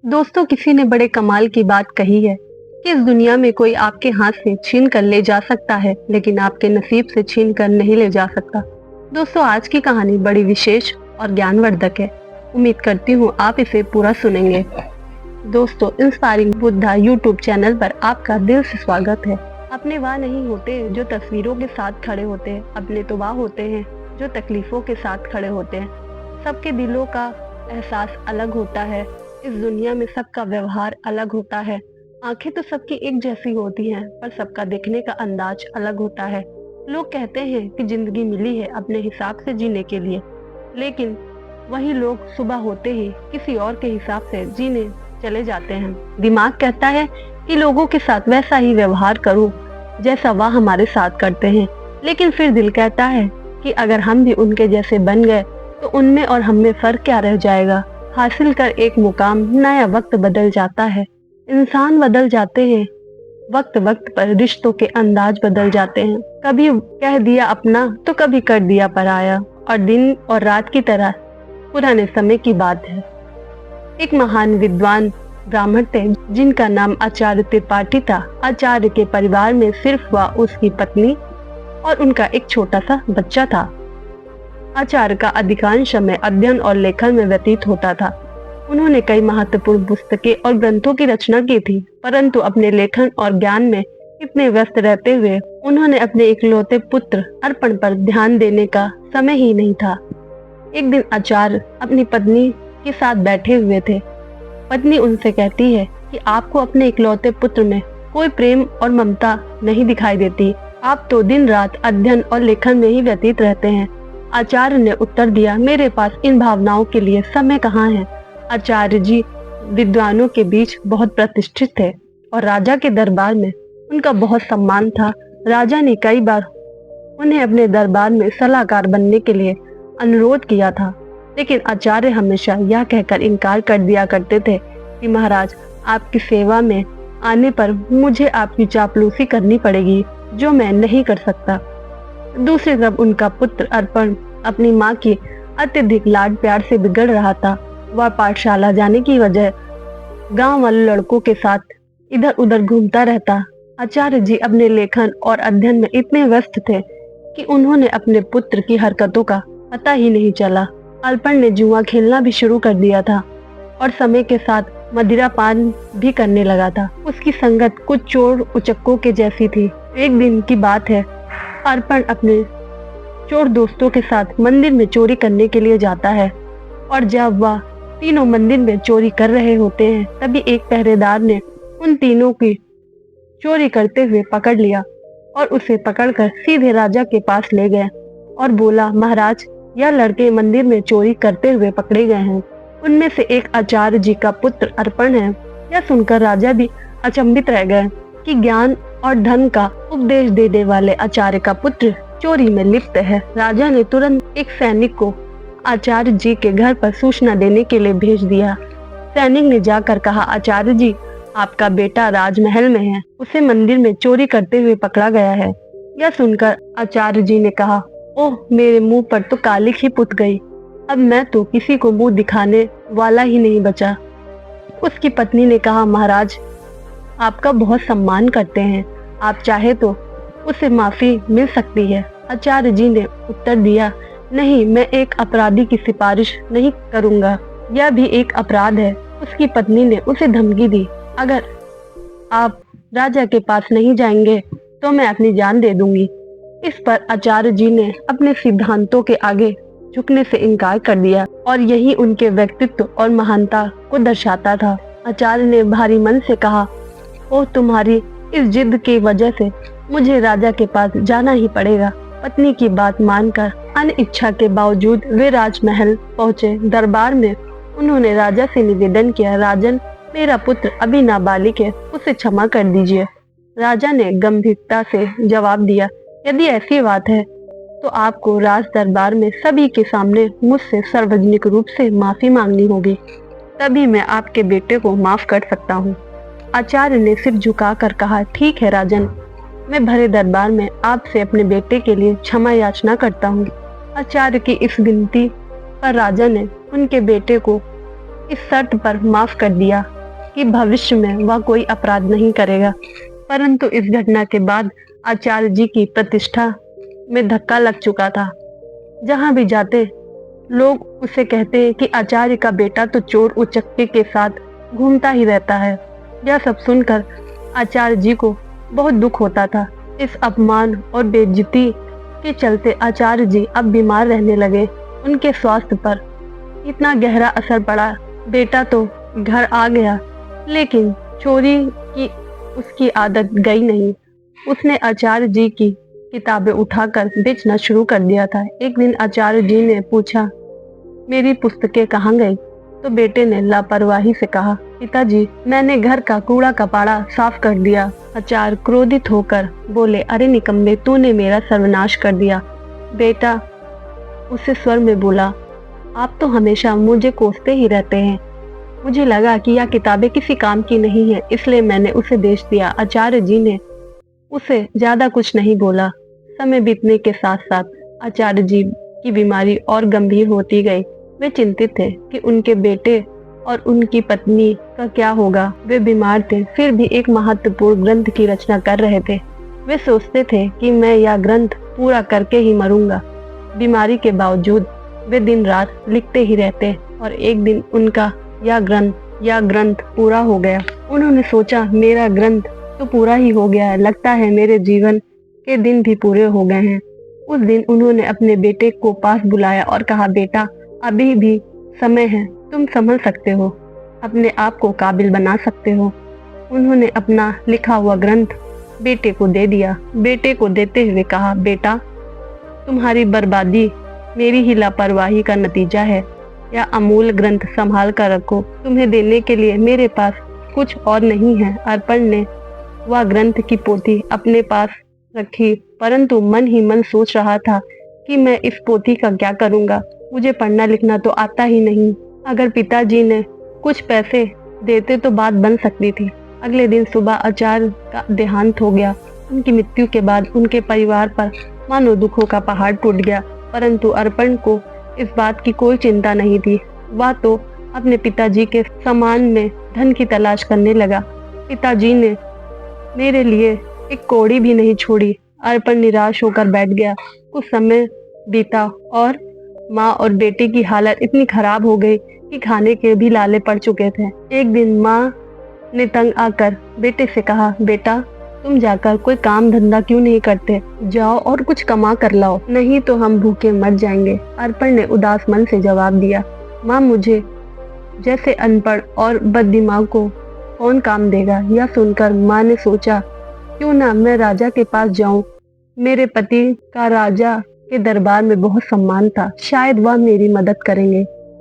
दोस्तों, किसी ने बड़े कमाल की बात कही है कि इस दुनिया में कोई आपके हाथ से छीन कर ले जा सकता है, लेकिन आपके नसीब से छीन कर नहीं ले जा सकता। दोस्तों, आज की कहानी बड़ी विशेष और ज्ञानवर्धक है। उम्मीद करती हूँ आप इसे पूरा सुनेंगे। दोस्तों, इंस्पायरिंग बुद्धा यूट्यूब चैनल पर आपका दिल से स्वागत है। अपने वह नहीं होते जो तस्वीरों के साथ खड़े होते हैं, अपने तो वह होते हैं जो तकलीफों के साथ खड़े होते हैं। सबके दिलों का एहसास अलग होता है। इस दुनिया में सबका व्यवहार अलग होता है। आंखें तो सबकी एक जैसी होती हैं, पर सबका देखने का अंदाज अलग होता है। लोग कहते हैं कि जिंदगी मिली है अपने हिसाब से जीने के लिए, लेकिन वही लोग सुबह होते ही किसी और के हिसाब से जीने चले जाते हैं। दिमाग कहता है कि लोगों के साथ वैसा ही व्यवहार करो जैसा वह हमारे साथ करते हैं, लेकिन फिर दिल कहता है कि अगर हम भी उनके जैसे बन गए तो उनमें और हम में फर्क क्या रह जाएगा। हासिल कर एक मुकाम नया वक्त बदल जाता है, इंसान बदल जाते हैं, वक्त वक्त पर रिश्तों के अंदाज बदल जाते हैं। कभी कह दिया अपना तो कभी कर दिया पराया, और दिन और रात की तरह पुराने समय की बात है। एक महान विद्वान ब्राह्मण थे जिनका नाम आचार्य त्रिपाठी था। आचार्य के परिवार में सिर्फ वह, उसकी पत्नी और उनका एक छोटा सा बच्चा था। आचार्य का अधिकांश समय अध्ययन और लेखन में व्यतीत होता था। उन्होंने कई महत्वपूर्ण पुस्तकें और ग्रंथों की रचना की थी, परंतु अपने लेखन और ज्ञान में इतने व्यस्त रहते हुए उन्होंने अपने इकलौते पुत्र अर्पण पर ध्यान देने का समय ही नहीं था। एक दिन आचार्य अपनी पत्नी के साथ बैठे हुए थे। पत्नी उनसे कहती है कि आपको अपने इकलौते पुत्र में कोई प्रेम और ममता नहीं दिखाई देती। आप तो दिन रात अध्ययन और लेखन में ही व्यतीत रहते हैं। आचार्य ने उत्तर दिया, मेरे पास इन भावनाओं के लिए समय कहाँ है। आचार्य जी विद्वानों के बीच बहुत प्रतिष्ठित थे और राजा के दरबार में उनका बहुत सम्मान था। राजा ने कई बार उन्हें अपने दरबार में सलाहकार बनने के लिए अनुरोध किया था, लेकिन आचार्य हमेशा यह कहकर इनकार कर दिया करते थे कि महाराज, आपकी सेवा में आने पर मुझे आपकी चापलूसी करनी पड़ेगी, जो मैं नहीं कर सकता। दूसरी तरफ उनका पुत्र अर्पण अपनी माँ की अत्यधिक लाड प्यार से बिगड़ रहा था। वह पाठशाला जाने की वजह गांव वाले लड़कों के साथ इधर उधर घूमता रहता। आचार्य जी अपने लेखन और अध्ययन में इतने व्यस्त थे कि उन्होंने अपने पुत्र की हरकतों का पता ही नहीं चला। अर्पण ने जुआ खेलना भी शुरू कर दिया था और समय के साथ मदिरा पान भी करने लगा था। उसकी संगत कुछ चोर उचक्कों के जैसी थी। एक दिन की बात है, अर्पण अपने चोर दोस्तों के साथ मंदिर में चोरी करने के लिए जाता है, और जब वह तीनों मंदिर में चोरी कर रहे होते हैं, तभी एक पहरेदार ने उन तीनों की चोरी करते हुए पकड़ लिया और उसे पकड़कर सीधे राजा के पास ले गए और बोला, महाराज, यह लड़के मंदिर में चोरी करते हुए पकड़े गए हैं। उनमें से एक आचार्य जी का पुत्र अर्पण है। यह सुनकर राजा भी अचंभित रह गए कि ज्ञान और धन का उपदेश देने वाले आचार्य का पुत्र चोरी में लिप्त है। राजा ने तुरंत एक सैनिक को आचार्य जी के घर पर सूचना देने के लिए भेज दिया। सैनिक ने जाकर कहा, आचार्य जी, आपका बेटा राजमहल में है, उसे मंदिर में चोरी करते हुए पकड़ा गया है। यह सुनकर आचार्य जी ने कहा, ओह, मेरे मुंह पर तो कालिक ही पुत गई। अब मैं तो किसी को मुंह दिखाने वाला ही नहीं बचा। उसकी पत्नी ने कहा, महाराज, आपका बहुत सम्मान करते हैं, आप चाहे तो उसे माफी मिल सकती है। आचार्य जी ने उत्तर दिया, नहीं, मैं एक अपराधी की सिफारिश नहीं करूंगा, यह भी एक अपराध है। उसकी पत्नी ने उसे धमकी दी, अगर आप राजा के पास नहीं जाएंगे तो मैं अपनी जान दे दूंगी। इस पर आचार्य जी ने अपने सिद्धांतों के आगे झुकने से इनकार कर दिया, और यही उनके व्यक्तित्व और महानता को दर्शाता था। आचार्य ने भारी मन से कहा, ओह, तुम्हारी इस जिद की वजह से मुझे राजा के पास जाना ही पड़ेगा। पत्नी की बात मानकर अनिच्छा के बावजूद वे राजमहल पहुंचे। दरबार में उन्होंने राजा से निवेदन किया, राजन, मेरा पुत्र अभी नाबालिग है, उसे क्षमा कर दीजिए। राजा ने गंभीरता से जवाब दिया, यदि ऐसी बात है तो आपको राज दरबार में सभी के सामने मुझसे सार्वजनिक रूप से माफी मांगनी होगी, तभी मैं आपके बेटे को माफ कर सकता हूँ। आचार्य ने सिर झुकाकर कहा, ठीक है राजन, मैं भरे दरबार में आपसे अपने बेटे के लिए क्षमा याचना करता हूँ। आचार्य की इस विनती पर राजा ने उनके बेटे को इस शर्त पर माफ कर दिया कि भविष्य में वह कोई अपराध नहीं करेगा। परंतु इस घटना के बाद आचार्य जी की प्रतिष्ठा में धक्का लग चुका था। जहां भी जाते लोग उसे कहते हैं कि आचार्य का बेटा तो चोर उचक्के के साथ घूमता ही रहता है। यह सब सुनकर आचार्य जी को बहुत दुख होता था। इस अपमान और बेइज्जती के चलते आचार्य जी अब बीमार रहने लगे। उनके स्वास्थ्य पर इतना गहरा असर पड़ा। बेटा तो घर आ गया, लेकिन चोरी की उसकी आदत गई नहीं। उसने आचार्य जी की किताबें उठाकर बेचना शुरू कर दिया था। एक दिन आचार्य जी ने पूछा, मेरी पुस्तकें कहाँ गई? तो बेटे ने लापरवाही से कहा, पिताजी, मैंने घर का कूड़ा कपाड़ा साफ कर दिया। आचार्य क्रोधित होकर बोले, अरे निकम्मे, तूने मेरा सर्वनाश कर दिया। बेटा उसे स्वर में बोला, आप तो हमेशा मुझे कोसते ही रहते हैं। मुझे लगा कि यह किताबें किसी काम की नहीं है, इसलिए मैंने उसे बेच दिया। आचार्य जी ने उसे ज्यादा कुछ नहीं बोला। समय बीतने के साथ साथ आचार्य जी की बीमारी और गंभीर होती गई। वे चिंतित थे कि उनके बेटे और उनकी पत्नी का क्या होगा। वे बीमार थे, फिर भी एक महत्वपूर्ण ग्रंथ की रचना कर रहे थे। वे सोचते थे कि मैं यह ग्रंथ पूरा करके ही मरूंगा। बीमारी के बावजूद वे दिन रात लिखते ही रहते और एक दिन उनका यह ग्रंथ पूरा हो गया। उन्होंने सोचा, मेरा ग्रंथ तो पूरा ही हो गया है, लगता है मेरे जीवन के दिन भी पूरे हो गए हैं। उस दिन उन्होंने अपने बेटे को पास बुलाया और कहा, बेटा, अभी भी समय है, तुम संभल सकते हो, अपने आप को काबिल बना सकते हो। उन्होंने अपना लिखा हुआ ग्रंथ बेटे को दे दिया। बेटे को देते हुए कहा, बेटा, तुम्हारी बर्बादी मेरी ही लापरवाही का नतीजा है। यह अमूल्य ग्रंथ संभाल कर रखो, तुम्हें देने के लिए मेरे पास कुछ और नहीं है। अर्पण ने वह ग्रंथ की पोथी अपने पास रखी, परंतु मन ही मन सोच रहा था कि मैं इस पोथी का क्या करूंगा। मुझे पढ़ना लिखना तो आता ही नहीं। अगर पिताजी ने कुछ पैसे देते तो बात बन सकती थी। अगले दिन सुबह आचार्य का देहांत हो गया। उनकी मृत्यु के बाद उनके परिवार पर मानो दुखों का पहाड़ टूट गया, परंतु अर्पण को इस बात की कोई चिंता नहीं थी। वह तो अपने पिताजी के सामान में धन की तलाश करने लगा। पिताजी ने मेरे लिए एक कौड़ी भी नहीं छोड़ी। अर्पण निराश होकर बैठ गया। कुछ समय बीता और माँ और बेटे की हालत इतनी खराब हो गई कि खाने के भी लाले पड़ चुके थे। एक दिन माँ ने तंग आकर बेटे से कहा, बेटा, तुम जाकर कोई काम धंधा क्यों नहीं करते? जाओ और कुछ कमा कर लाओ, नहीं तो हम भूखे मर जाएंगे। अर्पण ने उदास मन से जवाब दिया, माँ, मुझे जैसे अनपढ़ और बददिमाग को कौन काम देगा? यह सुनकर माँ ने सोचा, क्यों ना मैं राजा के पास जाऊं। मेरे पति का राजा के दरबार में बहुत सम्मान था, शायद वह मेरी मदद करेंगे।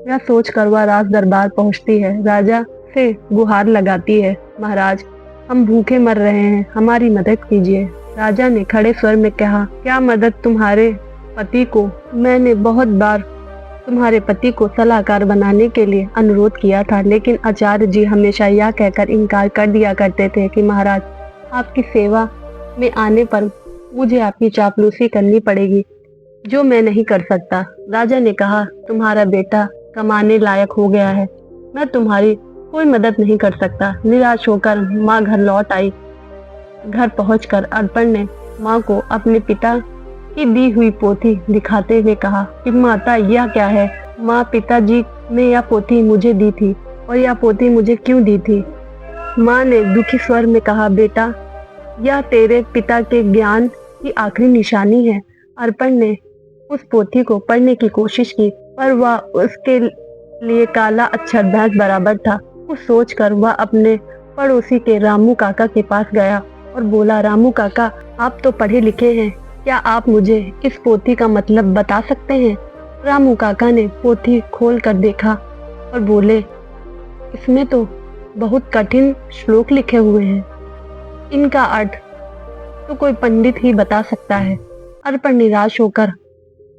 यह सोचकर वह राज दरबार पहुंचती है। राजा से गुहार लगाती है, महाराज, हम भूखे मर रहे हैं, हमारी मदद कीजिए। राजा ने खड़े स्वर में कहा, क्या मदद तुम्हारे पति को? मैंने बहुत बार तुम्हारे पति को सलाहकार बनाने के लिए अनुरोध किया था, लेकिन आचार्य जी हमेशा यह कहकर इनकार कर दिया करते थे कि महाराज, आपकी सेवा में आने पर मुझे आपकी चापलूसी करनी पड़ेगी, जो मैं नहीं कर सकता। राजा ने कहा, तुम्हारा बेटा कमाने लायक हो गया है, मैं तुम्हारी कोई मदद नहीं कर सकता। निराश होकर माँ घर लौट आई। घर पहुंचकर अर्पण ने माँ को अपने पिता की दी हुई पोथी दिखाते हुए कहा कि माता, यह क्या है? माँ, पिताजी ने यह पोथी मुझे दी थी। और यह पोथी मुझे क्यों दी थी? माँ ने दुखी स्वर में कहा, बेटा, यह तेरे पिता के ज्ञान की आखिरी निशानी है। अर्पण ने उस पोथी को पढ़ने की कोशिश की, पर वह उसके लिए काला अक्षर भैंस बराबर था। कुछ सोचकर वह अपने पड़ोसी के रामू काका के पास गया और बोला, रामू काका, आप तो पढ़े लिखे हैं, क्या आप मुझे इस पोथी का मतलब बता सकते हैं? रामू काका ने पोथी खोल कर देखा और बोले, इसमें तो बहुत कठिन श्लोक लिखे हुए हैं, इनका अर्थ तो कोई पंडित ही बता सकता है। अर्पण निराश होकर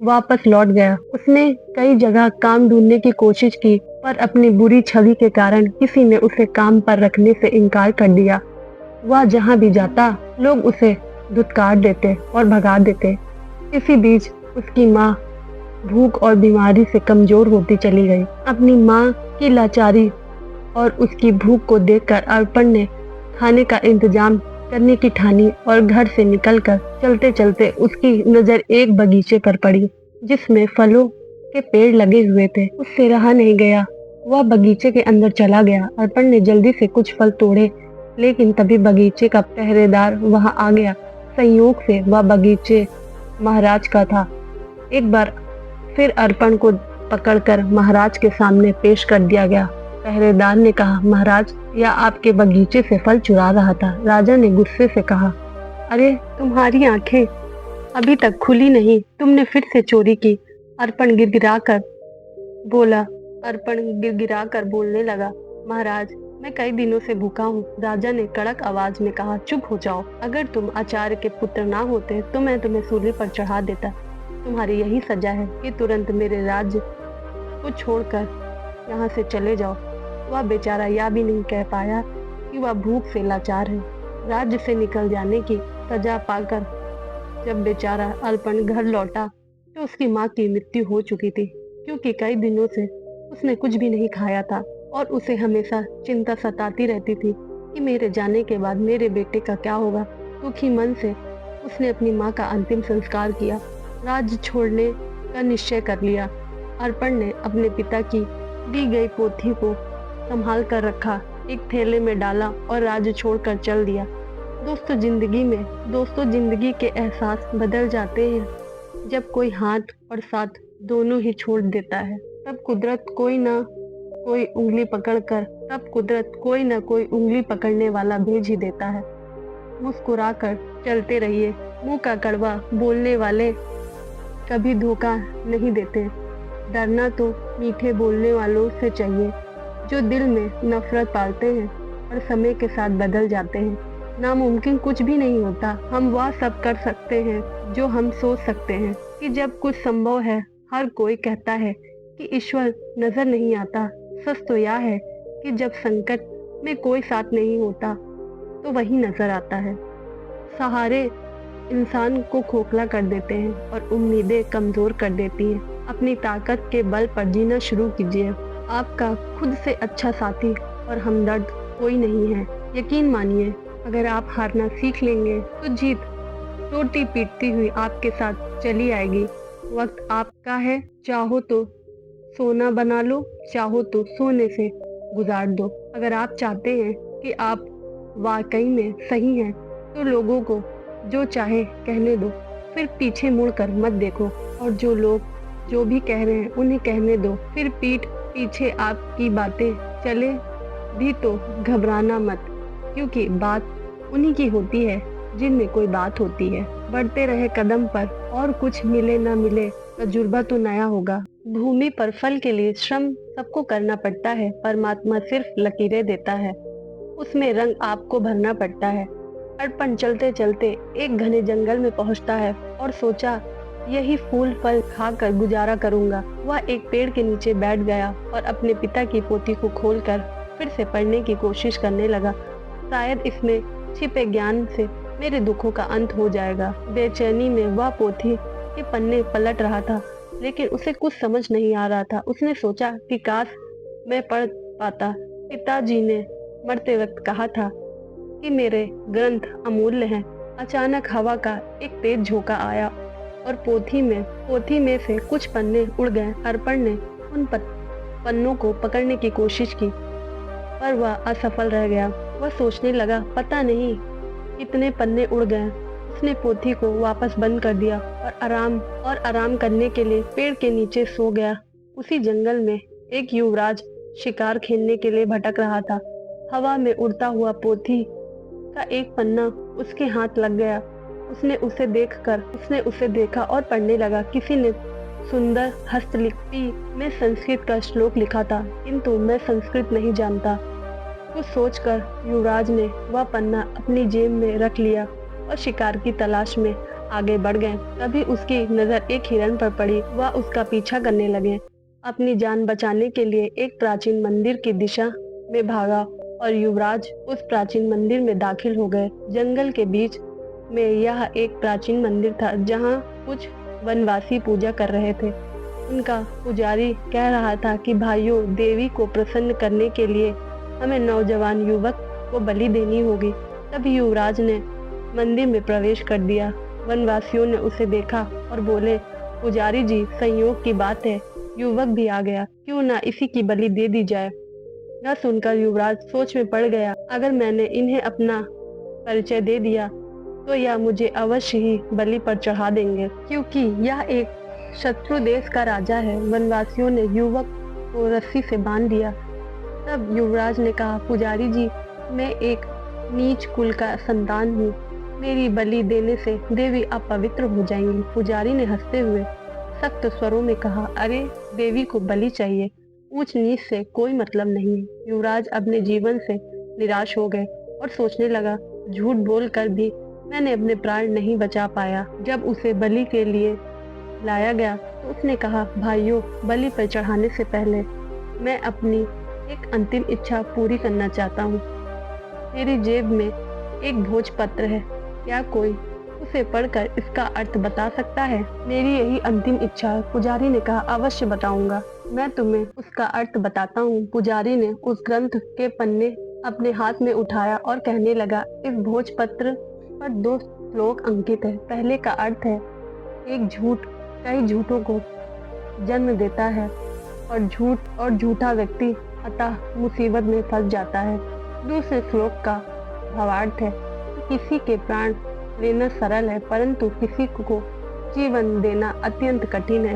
वापस लौट गया। उसने कई जगह काम ढूंढने की कोशिश की, पर अपनी बुरी छवि के कारण किसी ने उसे काम पर रखने से इनकार कर दिया। वह जहां भी जाता, लोग उसे धुतकार देते और भगा देते। इसी बीच उसकी माँ भूख और बीमारी से कमजोर होती चली गई। अपनी माँ की लाचारी और उसकी भूख को देखकर अर्पण ने खाने का इंतजाम करने की ठानी और घर से निकलकर चलते चलते उसकी नजर एक बगीचे पर पड़ी जिसमें फलों के पेड़ लगे हुए थे। उससे रहा नहीं गया, वह बगीचे के अंदर चला गया। अर्पण ने जल्दी से कुछ फल तोड़े, लेकिन तभी बगीचे का पहरेदार वहां आ गया। संयोग से वह बगीचे महाराज का था। एक बार फिर अर्पण को पकड़कर महाराज के सामने पेश कर दिया गया। पहरेदार ने कहा, महाराज, यह आपके बगीचे से फल चुरा रहा था। राजा ने गुस्से से कहा, अरे तुम्हारी आंखें अभी तक खुली नहीं, तुमने फिर से चोरी की। अर्पण गिड़गिड़ा कर बोलने लगा, महाराज, मैं कई दिनों से भूखा हूँ। राजा ने कड़क आवाज में कहा, चुप हो जाओ। अगर तुम आचार्य के पुत्र ना होते तो मैं तुम्हें सूली पर चढ़ा देता। तुम्हारी यही सजा है कि तुरंत मेरे राज्य को छोड़कर यहाँ से चले जाओ। वह बेचारा यह भी नहीं कह पाया कि वह भूख से लाचार है। राज्य से निकल जाने की सजा पाकर जब बेचारा अर्पण घर लौटा तो उसकी माँ की मृत्यु हो चुकी थी, क्योंकि कई दिनों से उसने कुछ भी नहीं खाया था और उसे हमेशा चिंता सताती रहती थी कि मेरे जाने के बाद मेरे बेटे का क्या होगा। दुखी मन से उसने अपनी माँ का अंतिम संस्कार किया, राज्य छोड़ने का निश्चय कर लिया। अर्पण ने अपने पिता की दी गई पोथी को संभाल कर रखा, एक थैले में डाला और राज्य छोड़कर चल दिया। दोस्तों, जिंदगी के एहसास बदल जाते हैं जब कोई हाथ और साथ दोनों ही छोड़ देता है। तब कुदरत कोई ना कोई उंगली पकड़ने वाला भेज ही देता है। मुस्कुराकर चलते रहिए, मुंह का कड़वा बोलने वाले कभी धोखा नहीं देते। डरना तो मीठे बोलने वालों से चाहिए जो दिल में नफरत पालते हैं और समय के साथ बदल जाते हैं। नामुमकिन कुछ भी नहीं होता, हम वह सब कर सकते हैं जो हम सोच सकते हैं कि जब कुछ संभव है। हर कोई कहता है कि ईश्वर नजर नहीं आता। सच तो यह है कि जब संकट में कोई साथ नहीं होता तो वही नजर आता है। सहारे इंसान को खोखला कर देते हैं और उम्मीदें कमजोर कर देती हैं। अपनी ताकत के बल पर जीना शुरू कीजिए। आपका खुद से अच्छा साथी और हमदर्द कोई नहीं है। यकीन मानिए, अगर आप हारना सीख लेंगे तो जीत रोटी पीटती हुई आपके साथ चली आएगी। वक्त आपका है, चाहो तो सोना बना लो, चाहो तो सोने से गुजार दो। अगर आप चाहते हैं कि आप वाकई में सही हैं तो लोगों को जो चाहे कहने दो, फिर पीछे मुड़कर मत देखो। और जो लोग जो भी कह रहे हैं उन्हें कहने दो, फिर पीठ पीछे आपकी बातें चले भी तो घबराना मत, क्योंकि बात उन्हीं की होती है जिनमें कोई बात होती है। बढ़ते रहे कदम पर, और कुछ मिले ना मिले तजुर्बा तो नया होगा। भूमि पर फल के लिए श्रम सबको करना पड़ता है, परमात्मा सिर्फ लकीरें देता है, उसमें रंग आपको भरना पड़ता है। अर्पण चलते चलते एक घने जंगल में पहुंचता है और सोचा, यही फूल फल खाकर गुजारा करूंगा। वह एक पेड़ के नीचे बैठ गया और अपने पिता की पोथी को खोलकर फिर से पढ़ने की कोशिश करने लगा। शायद इसमें छिपे ज्ञान से मेरे दुखों का अंत हो जाएगा। बेचैनी में वह पोथी के पन्ने पलट रहा था, लेकिन उसे कुछ समझ नहीं आ रहा था। उसने सोचा कि काश मैं पढ़ पाता। पिताजी ने मरते वक्त कहा था कि मेरे ग्रंथ अमूल्य हैं। अचानक हवा का एक तेज झोंका आया और पोथी में से कुछ पन्ने उड़ गए। अर्पण ने उन पन्नों को पकड़ने की कोशिश की, पर वह असफल रह गया। वह सोचने लगा, पता नहीं कितने पन्ने उड़ गए। उसने पोथी को वापस बंद कर दिया और आराम करने के लिए पेड़ के नीचे सो गया। उसी जंगल में एक युवराज शिकार खेलने के लिए भटक रहा था। हवा में उड़ता हुआ पोथी का एक पन्ना उसके हाथ लग गया। उसने उसे देखा और पढ़ने लगा। किसी ने सुंदर हस्तलिपि में संस्कृत का श्लोक लिखा था, किंतु मैं संस्कृत नहीं जानता। कुछ सोचकर युवराज ने वह पन्ना अपनी जेब में रख लिया और शिकार की तलाश में आगे बढ़ गए। तभी उसकी नजर एक हिरण पर पड़ी। वह उसका पीछा करने लगे। अपनी जान बचाने के लिए एक प्राचीन मंदिर की दिशा में भागा और युवराज उस प्राचीन मंदिर में दाखिल हो गए। जंगल के बीच में यह एक प्राचीन मंदिर था जहाँ कुछ वनवासी पूजा कर रहे थे। उनका पुजारी कह रहा था कि भाइयों, देवी को प्रसन्न करने के लिए हमें नौजवान युवक को बलि देनी होगी। तभी युवराज ने मंदिर में प्रवेश कर दिया। वनवासियों ने उसे देखा और बोले, पुजारी जी, संयोग की बात है, युवक भी आ गया, क्यों ना इसी की बलि दे दी जाए। यह सुनकर युवराज सोच में पड़ गया, अगर मैंने इन्हें अपना परिचय दे दिया तो यह मुझे अवश्य ही बलि पर चढ़ा देंगे, क्योंकि यह एक शत्रु देश का राजा है। वनवासियों ने युवक को रस्सी से बांध दिया। तब युवराज ने कहा, पुजारी जी, मैं एक नीच कुल का संतान हूँ, मेरी बलि देने से देवी अपवित्र हो जाएंगी। पुजारी ने हंसते हुए सख्त स्वरों में कहा, अरे, देवी को बलि चाहिए, ऊंच नीच से कोई मतलब नहीं। युवराज अपने जीवन से निराश हो गए और सोचने लगा, झूठ बोलकर भी मैंने अपने प्राण नहीं बचा पाया। जब उसे बलि के लिए लाया गया तो उसने कहा, भाइयों, बलि पर चढ़ाने से पहले मैं अपनी एक अंतिम इच्छा पूरी करना चाहता हूँ। मेरी जेब में एक भोजपत्र है, क्या कोई उसे पढ़कर इसका अर्थ बता सकता है? मेरी यही अंतिम इच्छा है। पुजारी ने कहा, अवश्य बताऊंगा, मैं तुम्हें उसका अर्थ बताता हूँ। पुजारी ने उस ग्रंथ के पन्ने अपने हाथ में उठाया और कहने लगा, इस भोजपत्र पर 2 श्लोक अंकित है। पहले का अर्थ है, एक झूठ कई झूठों को जन्म देता है और झूठा व्यक्ति अतः मुसीबत में फंस जाता है। दूसरे श्लोक का भावार्थ है, किसी के प्राण लेना सरल है, परंतु किसी को जीवन देना अत्यंत कठिन है।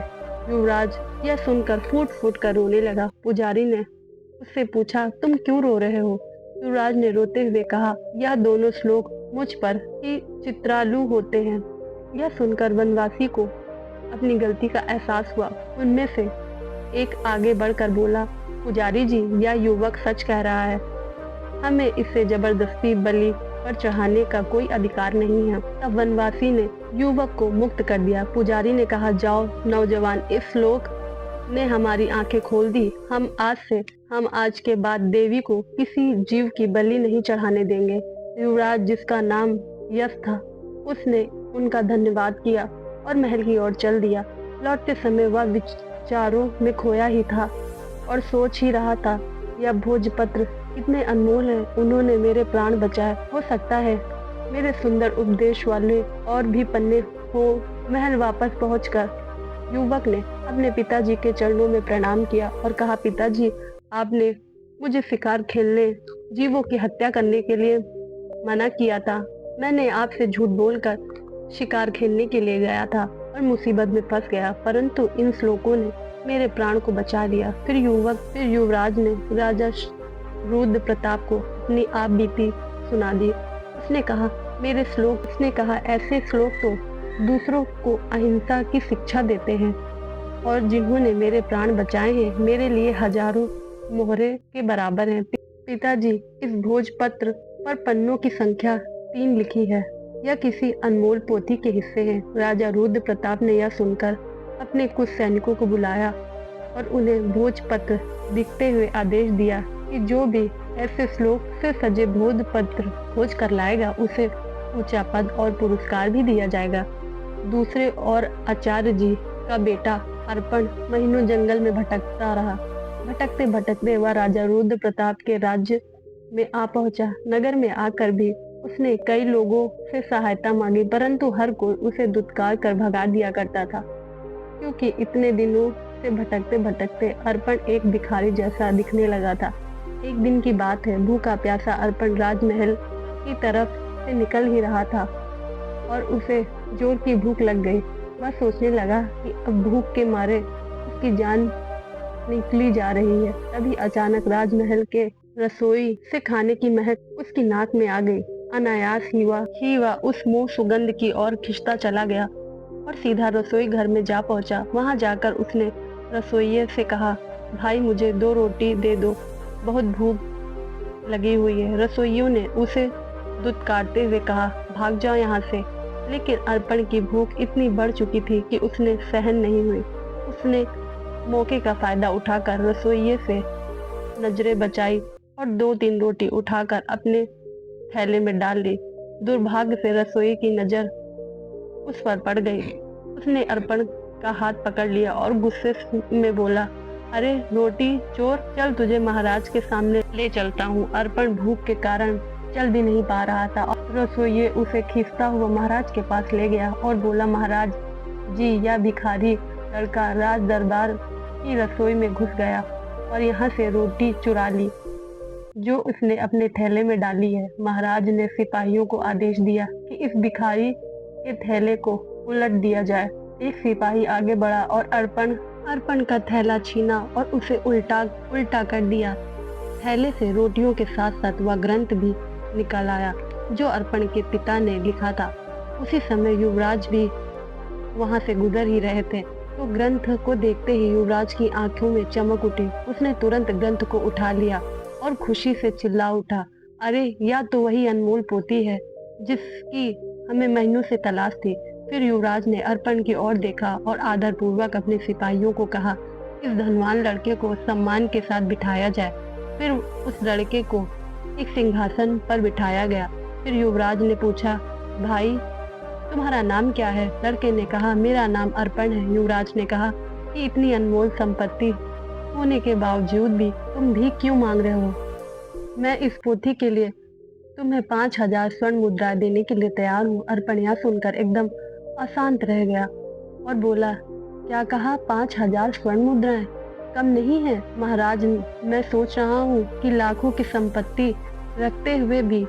युवराज यह सुनकर फूट फूट कर रोने लगा। पुजारी ने उससे पूछा, तुम क्यों रो रहे हो? युवराज ने रोते हुए कहा, यह दोनों श्लोक मुझ पर ही चित्रालु होते हैं। यह सुनकर वनवासी को अपनी गलती का एहसास हुआ। उनमें से एक आगे बढ़कर बोला, पुजारी जी, यह युवक सच कह रहा है, हमें इसे जबरदस्ती बलि पर चढ़ाने का कोई अधिकार नहीं है। तब वनवासी ने युवक को मुक्त कर दिया। पुजारी ने कहा, जाओ नौजवान, इस श्लोक ने हमारी आंखें खोल दी। हम आज के बाद देवी को किसी जीव की बलि नहीं चढ़ाने देंगे। युवराज, जिसका नाम यश था, उसने उनका धन्यवाद किया और महल की ओर चल दिया। लौटते समय वह विचारों में खोया ही था और सोच ही रहा था, यह भोजपत्र कितने अनमोल है, उन्होंने मेरे प्राण बचाए। हो सकता है मेरे सुंदर उपदेश वाले और भी पन्ने हो। महल वापस पहुंचकर युवक ने अपने पिताजी के चरणों में प्रणाम किया और कहा, पिताजी, आपने मुझे शिकार खेलने, जीवों की हत्या करने के लिए मना किया था। मैंने आपसे झूठ बोलकर शिकार खेलने के लिए गया था और मुसीबत में फंस गया, परंतु इन श्लोकों ने मेरे प्राण को बचा लिया। फिर युवराज ने राजा रुद्र प्रताप को अपनी आप बीती सुना दी। उसने कहा, ऐसे श्लोक तो दूसरों को अहिंसा की शिक्षा देते हैं और जिन्होंने मेरे प्राण बचाए हैं, मेरे लिए हजारों मोहरे के बराबर हैं। पिताजी, इस भोजपत्र पर पन्नों की संख्या 3 लिखी है, यह किसी अनमोल पोथी के हिस्से हैं। राजा रुद्र प्रताप ने यह सुनकर अपने कुछ सैनिकों को बुलाया और उन्हें भोजपत्र दिखते हुए आदेश दिया कि जो भी ऐसे श्लोक से सजे भोजपत्र खोज कर लाएगा, उसे ऊंचा पद और पुरस्कार भी दिया जाएगा। दूसरे और आचार्य जी का बेटा अर्पण महीनों जंगल में भटकता रहा। भटकते भटकते वह राजा रुद्र प्रताप के राज्य में आ पहुंचा। नगर में आकर भी उसने कई लोगों से सहायता मांगी, परंतु हर कोई उसे दुत्कार कर भगा दिया करता था, क्योंकि इतने दिनों से भटकते भटकते अर्पण एक भिखारी जैसा दिखने लगा था। एक दिन की बात है, भूखा प्यासा अर्पण राजमहल की तरफ से निकल ही रहा था और उसे जोर की भूख लग गई। वह सोचने लगा कि अब भूख के मारे उसकी जान निकली जा रही है। तभी अचानक राजमहल के रसोई से खाने की महक उसकी नाक में आ गई। अनायास ही वह उस मुंह सुगंध की ओर खिंचता चला गया और सीधा रसोई घर में जा पहुंचा। वहां जाकर उसने रसोइये से कहा, भाई, मुझे 2 रोटी दे दो, बहुत भूख लगी हुई है। रसोइयों ने उसे दुत्कारते हुए कहा, भाग जाओ यहाँ से। लेकिन अर्पण की भूख इतनी बढ़ चुकी थी कि उसने सहन नहीं हुई। उसने मौके का फायदा उठाकर रसोइये से नजरें बचाई और 2-3 रोटी उठाकर अपने थैले में डाल ली। दुर्भाग्य से रसोई की नजर उस पर पड़ गई। उसने अर्पण का हाथ पकड़ लिया और गुस्से में बोला, अरे रोटी चोर, चल तुझे महाराज के सामने ले चलता हूँ। अर्पण भूख के कारण चल भी नहीं पा रहा था और रसोइये उसे खींचता हुआ महाराज के पास ले गया और बोला, महाराज जी, यह भिखारी लड़का राज दरबार की रसोई में घुस गया और यहाँ से रोटी चुरा ली जो उसने अपने थैले में डाली है। महाराज ने सिपाहियों को आदेश दिया कि इस भिखारी के थैले को उलट दिया जाए। एक सिपाही आगे बढ़ा और अर्पण का थैला छीना और उसे उल्टा कर दिया। थैले से रोटियों के साथ साथ वह ग्रंथ भी निकल आया जो अर्पण के पिता ने लिखा था। उसी समय युवराज भी वहां से गुजर ही रहे थे तो ग्रंथ को देखते ही युवराज की आंखों में चमक उठी। उसने तुरंत ग्रंथ को उठा लिया और खुशी से चिल्ला उठा, अरे यह तो वही अनमोल पोथी है जिसकी हमें महीनों से तलाश थी। फिर युवराज ने अर्पण की ओर देखा और आदर पूर्वक अपने सिपाहियों को कहा, इस धनवान लड़के को सम्मान के साथ बिठाया जाए। फिर उस लड़के को एक सिंहासन पर बिठाया गया। फिर युवराज ने पूछा, भाई तुम्हारा नाम क्या है? लड़के ने कहा, मेरा नाम अर्पण है। युवराज ने कहा कि इतनी अनमोल संपत्ति होने के बावजूद भी तुम भीख क्यों मांग रहे हो? मैं इस पोथी के लिए तुम्हें 5,000 स्वर्ण मुद्रा देने के लिए तैयार हूँ। अर्पण यह सुनकर एकदम अशांत रह गया और बोला, क्या कहा? 5,000 स्वर्ण मुद्राएं कम नहीं है महाराज। मैं सोच रहा हूँ कि लाखों की संपत्ति रखते हुए भी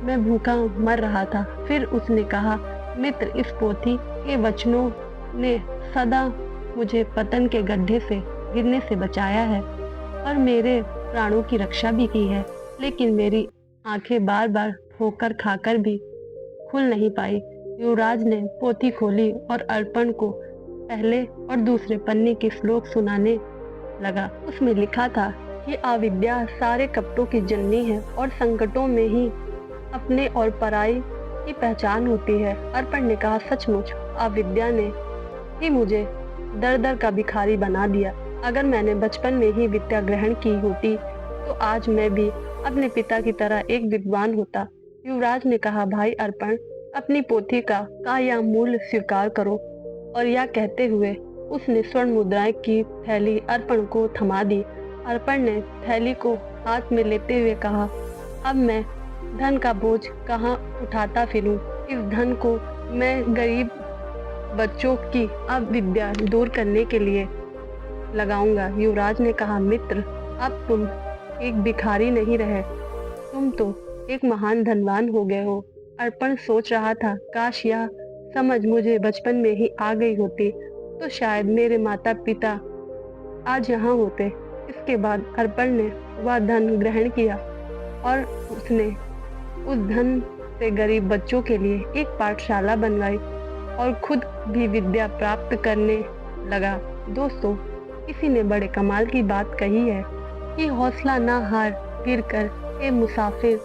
मैं भूखा मर रहा था। फिर उसने कहा, मित्र, इस पोथी के वचनों ने सदा मुझे पतन के गड्ढे से गिरने से बचाया है और मेरे प्राणों की रक्षा भी की है, लेकिन मेरी आंखें बार बार ठोकर खाकर भी खुल नहीं पाई। युवराज ने पोथी खोली और अर्पण को पहले और दूसरे पन्ने के श्लोक सुनाने लगा। उसमें लिखा था कि अविद्या सारे कपटों की जननी है और संकटों में ही अपने और पराई की पहचान होती है। अर्पण ने कहा, सचमुच अविद्या ने ही मुझे दर दर का भिखारी बना दिया। अगर मैंने बचपन में ही विद्या ग्रहण की होती तो आज मैं भी अपने पिता की तरह एक विद्वान होता। युवराज ने कहा, भाई अर्पण, अपनी पोथी का यह मूल्य स्वीकार करो। और यह कहते हुए उसने स्वर्ण मुद्राएं की थैली अर्पण को थमा दी। अर्पण ने थैली को हाथ में लेते हुए कहा, अब मैं धन का बोझ कहाँ उठाता फिरूं? इस धन को मैं गरीब बच्चों की अविद्या दूर करने के लिए लगाऊंगा। युवराज ने कहा, मित्र, अब तुम एक भिखारी नहीं रहे, तुम तो एक महान धनवान हो गए हो। अर्पण सोच रहा था, काश यह समझ मुझे बचपन में ही आ गई होती तो शायद मेरे माता पिता आज यहाँ होते। इसके बाद अर्पण ने वह धन ग्रहण किया और उसने उस धन से गरीब बच्चों के लिए एक पाठशाला बनवाई और खुद भी विद्या प्राप्त करने लगा। दोस्तों, किसी ने बड़े कमाल की बात कही है कि हौसला ना हार, गिर कर ए मुसाफिर,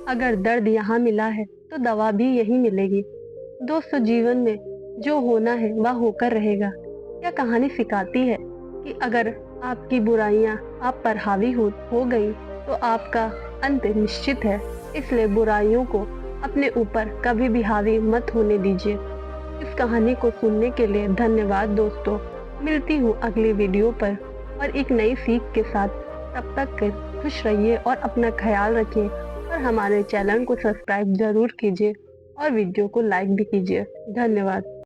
अगर दर्द यहाँ मिला है तो दवा भी यहीं मिलेगी। दोस्तों, जीवन में जो होना है वह होकर रहेगा। यह कहानी सिखाती है कि अगर आपकी बुराइयां आप पर हावी हो गई तो आपका अंत निश्चित है। इसलिए बुराइयों को अपने ऊपर कभी भी हावी मत होने दीजिए। इस कहानी को सुनने के लिए धन्यवाद दोस्तों। मिलती हूँ अगली वीडियो पर और एक नई सीख के साथ। तब तक खुश रहिए और अपना ख्याल रखिए और हमारे चैनल को सब्सक्राइब जरूर कीजिए और वीडियो को लाइक भी कीजिए। धन्यवाद।